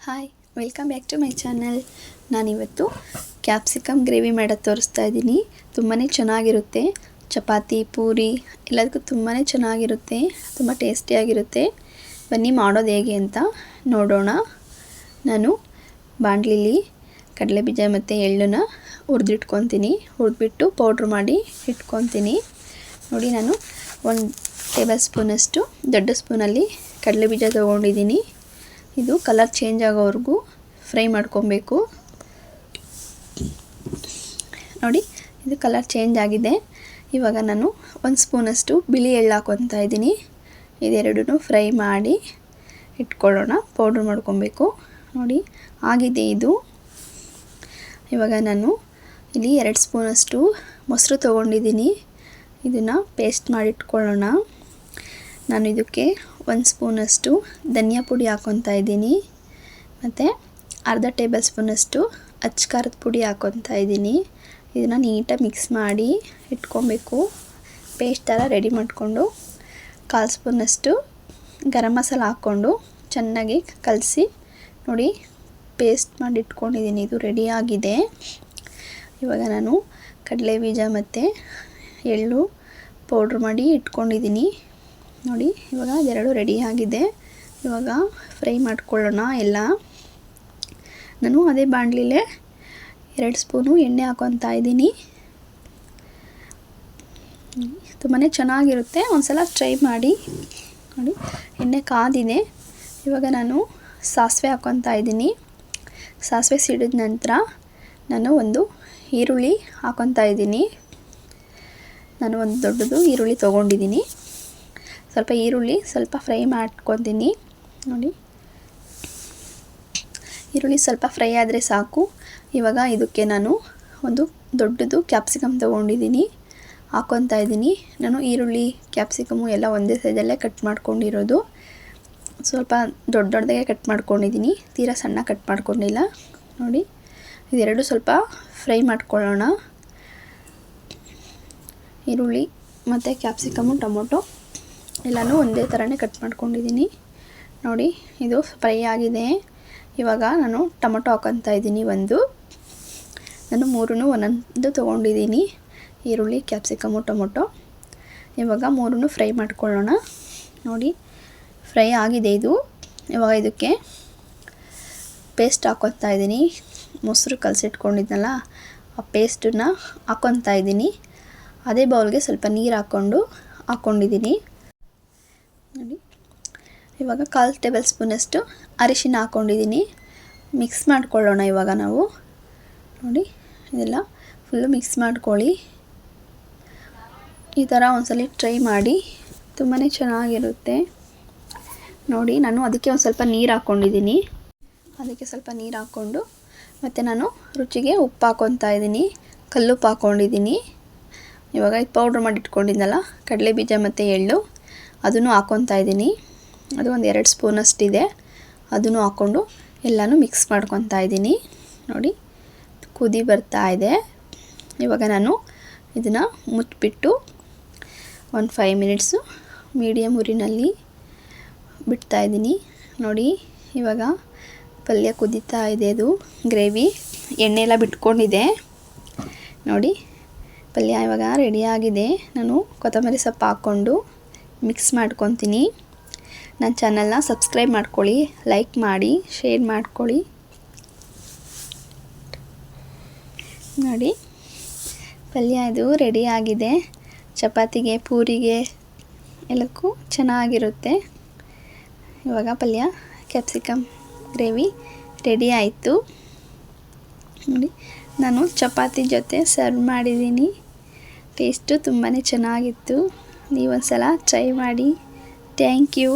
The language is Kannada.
Hi, welcome back to my channel. ನಾನಿವತ್ತು ಕ್ಯಾಪ್ಸಿಕಮ್ ಗ್ರೇವಿ ಮಾಡೋದು ತೋರಿಸ್ತಾ ಇದ್ದೀನಿ. ತುಂಬಾ ಚೆನ್ನಾಗಿರುತ್ತೆ. ಚಪಾತಿ, ಪೂರಿ ಎಲ್ಲದಕ್ಕೂ ತುಂಬಾ ಚೆನ್ನಾಗಿರುತ್ತೆ, ತುಂಬ ಟೇಸ್ಟಿಯಾಗಿರುತ್ತೆ. ಬನ್ನಿ ಮಾಡೋದು ಹೇಗೆ ಅಂತ ನೋಡೋಣ. ನಾನು ಬಾಣಲಿಲಿ ಕಡಲೆಬೀಜ ಮತ್ತು ಎಳ್ಳನ್ನು ಹುರಿದಿಟ್ಕೊತೀನಿ. ಹುರಿದ್ಬಿಟ್ಟು ಪೌಡ್ರ್ ಮಾಡಿ ಇಟ್ಕೊತೀನಿ. ನೋಡಿ, ನಾನು 1 ಟೇಬಲ್ ಸ್ಪೂನಷ್ಟು ದೊಡ್ಡ ಸ್ಪೂನಲ್ಲಿ ಕಡಲೆಬೀಜ ತೊಗೊಂಡಿದ್ದೀನಿ. ಇದು ಕಲರ್ ಚೇಂಜ್ ಆಗೋವರೆಗೂ ಫ್ರೈ ಮಾಡ್ಕೊಬೇಕು. ನೋಡಿ, ಇದು ಕಲರ್ ಚೇಂಜ್ ಆಗಿದೆ. ಇವಾಗ ನಾನು 1 ಸ್ಪೂನಷ್ಟು ಬಿಳಿ ಎಳ್ಳು ಹಾಕ್ಕೊತಾ ಇದ್ದೀನಿ. ಇದೆರಡೂ ಫ್ರೈ ಮಾಡಿ ಇಟ್ಕೊಳ್ಳೋಣ. ಪೌಡ್ರ್ ಮಾಡ್ಕೊಬೇಕು. ನೋಡಿ, ಆಗಿದೆ ಇದು. ಇವಾಗ ನಾನು ಇಲ್ಲಿ 2 ಸ್ಪೂನಷ್ಟು ಮೊಸರು ತೊಗೊಂಡಿದ್ದೀನಿ. ಇದನ್ನು ಪೇಸ್ಟ್ ಮಾಡಿ ಇಟ್ಕೊಳ್ಳೋಣ. ನಾನು ಇದಕ್ಕೆ 1 ಸ್ಪೂನಷ್ಟು ಧನಿಯಾ ಪುಡಿ ಹಾಕ್ಕೊತಾ ಇದ್ದೀನಿ. ಮತ್ತು ಅರ್ಧ ಟೇಬಲ್ ಸ್ಪೂನಷ್ಟು ಅಚ್ಚ ಖಾರದ ಪುಡಿ ಹಾಕ್ಕೊತಾ ಇದ್ದೀನಿ. ಇದನ್ನು ನೀಟಾಗಿ ಮಿಕ್ಸ್ ಮಾಡಿ ಇಟ್ಕೊಬೇಕು. ಪೇಸ್ಟ್ ಥರ ರೆಡಿ ಮಾಡಿಕೊಂಡು 1/4 ಸ್ಪೂನಷ್ಟು ಗರಂ ಮಸಾಲ ಹಾಕ್ಕೊಂಡು ಚೆನ್ನಾಗಿ ಕಲಸಿ ನೋಡಿ ಪೇಸ್ಟ್ ಮಾಡಿ ಇಟ್ಕೊಂಡಿದ್ದೀನಿ. ಇದು ರೆಡಿಯಾಗಿದೆ. ಇವಾಗ ನಾನು ಕಡಲೆ ಬೀಜ ಮತ್ತು ಎಳ್ಳು ಪೌಡ್ರ್ ಮಾಡಿ ಇಟ್ಕೊಂಡಿದ್ದೀನಿ. ನೋಡಿ, ಇವಾಗ ಇದೆರಡು ರೆಡಿಯಾಗಿದೆ. ಇವಾಗ ಫ್ರೈ ಮಾಡ್ಕೊಳ್ಳೋಣ ಎಲ್ಲ. ನಾನು ಅದೇ ಬಾಣಲಿಲೇ 2 ಸ್ಪೂನು ಎಣ್ಣೆ ಹಾಕ್ಕೊತಾ ಇದ್ದೀನಿ. ತುಂಬಾ ಚೆನ್ನಾಗಿರುತ್ತೆ, ಒಂದ್ಸಲ ಟ್ರೈ ಮಾಡಿ. ನೋಡಿ, ಎಣ್ಣೆ ಕಾದಿದೆ. ಇವಾಗ ನಾನು ಸಾಸಿವೆ ಹಾಕ್ಕೊತಾ ಇದ್ದೀನಿ. ಸಾಸಿವೆ ಸಿಡಿದ ನಂತರ ನಾನು ಒಂದು ಈರುಳ್ಳಿ ಹಾಕ್ಕೊತಾ ಇದ್ದೀನಿ. ನಾನು ಒಂದು ದೊಡ್ಡದು ಈರುಳ್ಳಿ ತೊಗೊಂಡಿದ್ದೀನಿ. ಸ್ವಲ್ಪ ಈರುಳ್ಳಿ ಸ್ವಲ್ಪ ಫ್ರೈ ಮಾಡ್ಕೊತೀನಿ. ನೋಡಿ, ಈರುಳ್ಳಿ ಸ್ವಲ್ಪ ಫ್ರೈ ಆದರೆ ಸಾಕು. ಇವಾಗ ಇದಕ್ಕೆ ನಾನು ಒಂದು ದೊಡ್ಡದು ಕ್ಯಾಪ್ಸಿಕಮ್ ತೊಗೊಂಡಿದ್ದೀನಿ, ಹಾಕ್ಕೊತಾ ಇದ್ದೀನಿ. ನಾನು ಈರುಳ್ಳಿ ಕ್ಯಾಪ್ಸಿಕಮು ಎಲ್ಲ ಒಂದೇ ಸೈಜಲ್ಲೇ ಕಟ್ ಮಾಡ್ಕೊಂಡಿರೋದು. ಸ್ವಲ್ಪ ದೊಡ್ಡದಾಗೆ ಕಟ್ ಮಾಡ್ಕೊಂಡಿದ್ದೀನಿ, ತೀರಾ ಸಣ್ಣ ಕಟ್ ಮಾಡ್ಕೊಂಡಿಲ್ಲ. ನೋಡಿ, ಇದೆರಡು ಸ್ವಲ್ಪ ಫ್ರೈ ಮಾಡ್ಕೊಳ್ಳೋಣ. ಈರುಳ್ಳಿ ಮತ್ತು ಕ್ಯಾಪ್ಸಿಕಮು, ಟೊಮೊಟೊ ಎಲ್ಲನೂ ಒಂದೇ ಥರನೇ ಕಟ್ ಮಾಡ್ಕೊಂಡಿದ್ದೀನಿ. ನೋಡಿ, ಇದು ಫ್ರೈ ಆಗಿದೆ. ಇವಾಗ ನಾನು ಟೊಮೊಟೊ ಹಾಕ್ಕೊತಾ ಇದ್ದೀನಿ. ನಾನು 3 ಒಂದೊಂದು ತೊಗೊಂಡಿದ್ದೀನಿ. ಈರುಳ್ಳಿ, ಕ್ಯಾಪ್ಸಿಕಮು, ಟೊಮೊಟೊ. ಇವಾಗ 3 ಫ್ರೈ ಮಾಡ್ಕೊಳ್ಳೋಣ. ನೋಡಿ, ಫ್ರೈ ಆಗಿದೆ ಇದು. ಇವಾಗ ಇದಕ್ಕೆ ಪೇಸ್ಟ್ ಹಾಕ್ಕೊತಾ ಇದ್ದೀನಿ. ಮೊಸರು ಕಲಸಿಟ್ಕೊಂಡಿದ್ನಲ್ಲ, ಆ ಪೇಸ್ಟನ್ನು ಹಾಕ್ಕೊತಾ ಇದ್ದೀನಿ. ಅದೇ ಬೌಲ್ಗೆ ಸ್ವಲ್ಪ ನೀರು ಹಾಕ್ಕೊಂಡಿದ್ದೀನಿ. ನೋಡಿ, ಇವಾಗ 1/4 ಟೇಬಲ್ ಸ್ಪೂನಷ್ಟು ಅರಿಶಿನ ಹಾಕ್ಕೊಂಡಿದ್ದೀನಿ. ಮಿಕ್ಸ್ ಮಾಡ್ಕೊಳ್ಳೋಣ ಇವಾಗ ನಾವು. ನೋಡಿ, ಇದೆಲ್ಲ ಫುಲ್ಲು ಮಿಕ್ಸ್ ಮಾಡ್ಕೊಳ್ಳಿ. ಈ ಥರ ಒಂದ್ಸಲ ಟ್ರೈ ಮಾಡಿ, ತುಂಬಾ ಚೆನ್ನಾಗಿರುತ್ತೆ. ನೋಡಿ, ನಾನು ಅದಕ್ಕೆ ಒಂದು ಸ್ವಲ್ಪ ನೀರು ಹಾಕ್ಕೊಂಡಿದ್ದೀನಿ. ಅದಕ್ಕೆ ಸ್ವಲ್ಪ ನೀರು ಹಾಕ್ಕೊಂಡು ಮತ್ತು ನಾನು ರುಚಿಗೆ ಉಪ್ಪು ಹಾಕ್ಕೊತಾ ಇದ್ದೀನಿ. ಕಲ್ಲುಪ್ಪು ಹಾಕ್ಕೊಂಡಿದ್ದೀನಿ. ಇವಾಗ ಇದು ಪೌಡ್ರ್ ಮಾಡಿ ಇಟ್ಕೊಂಡಿದ್ದಲ್ಲ ಕಡಲೆ ಬೀಜ ಮತ್ತು ಎಳ್ಳು, ಅದನ್ನು ಹಾಕ್ಕೊತಾ ಇದ್ದೀನಿ. ಅದು ಒಂದು 2 ಸ್ಪೂನಷ್ಟಿದೆ. ಅದನ್ನು ಹಾಕ್ಕೊಂಡು ಎಲ್ಲನೂ ಮಿಕ್ಸ್ ಮಾಡ್ಕೊತಾ ಇದ್ದೀನಿ. ನೋಡಿ, ಕುದಿ ಬರ್ತಾ ಇದೆ. ಇವಾಗ ನಾನು ಇದನ್ನು ಮುಚ್ಚಿಬಿಟ್ಟು ಒಂದು 5 ಮಿನಿಟ್ಸು ಮೀಡಿಯಮ್ ಉರಿನಲ್ಲಿ ಬಿಡ್ತಾಯಿದ್ದೀನಿ. ನೋಡಿ, ಇವಾಗ ಪಲ್ಯ ಕುದೀತಾ ಇದೆ. ಅದು ಗ್ರೇವಿ ಎಣ್ಣೆ ಎಲ್ಲ ಬಿಟ್ಕೊಂಡಿದೆ. ನೋಡಿ, ಪಲ್ಯ ಇವಾಗ ರೆಡಿಯಾಗಿದೆ. ನಾನು ಕೊತ್ತಂಬರಿ ಸೊಪ್ಪು ಹಾಕ್ಕೊಂಡು ಮಿಕ್ಸ್ ಮಾಡ್ಕೊತೀನಿ. ನನ್ನ ಚಾನಲ್ನ ಸಬ್ಸ್ಕ್ರೈಬ್ ಮಾಡ್ಕೊಳ್ಳಿ, ಲೈಕ್ ಮಾಡಿ, ಶೇರ್ ಮಾಡ್ಕೊಳ್ಳಿ. ನೋಡಿ, ಪಲ್ಯ ಇದು ರೆಡಿಯಾಗಿದೆ. ಚಪಾತಿಗೆ, ಪೂರಿಗೆ ಎಲ್ಲಕ್ಕೂ ಚೆನ್ನಾಗಿರುತ್ತೆ. ಇವಾಗ ಪಲ್ಯ ಕ್ಯಾಪ್ಸಿಕಮ್ ಗ್ರೇವಿ ರೆಡಿ ಆಯಿತು. ನೋಡಿ, ನಾನು ಚಪಾತಿ ಜೊತೆ ಸರ್ವ್ ಮಾಡಿದ್ದೀನಿ. ಟೇಸ್ಟು ತುಂಬಾ ಚೆನ್ನಾಗಿತ್ತು. ನೀವೊಂದ್ಸಲ ಟ್ರೈ ಮಾಡಿ. Thank you.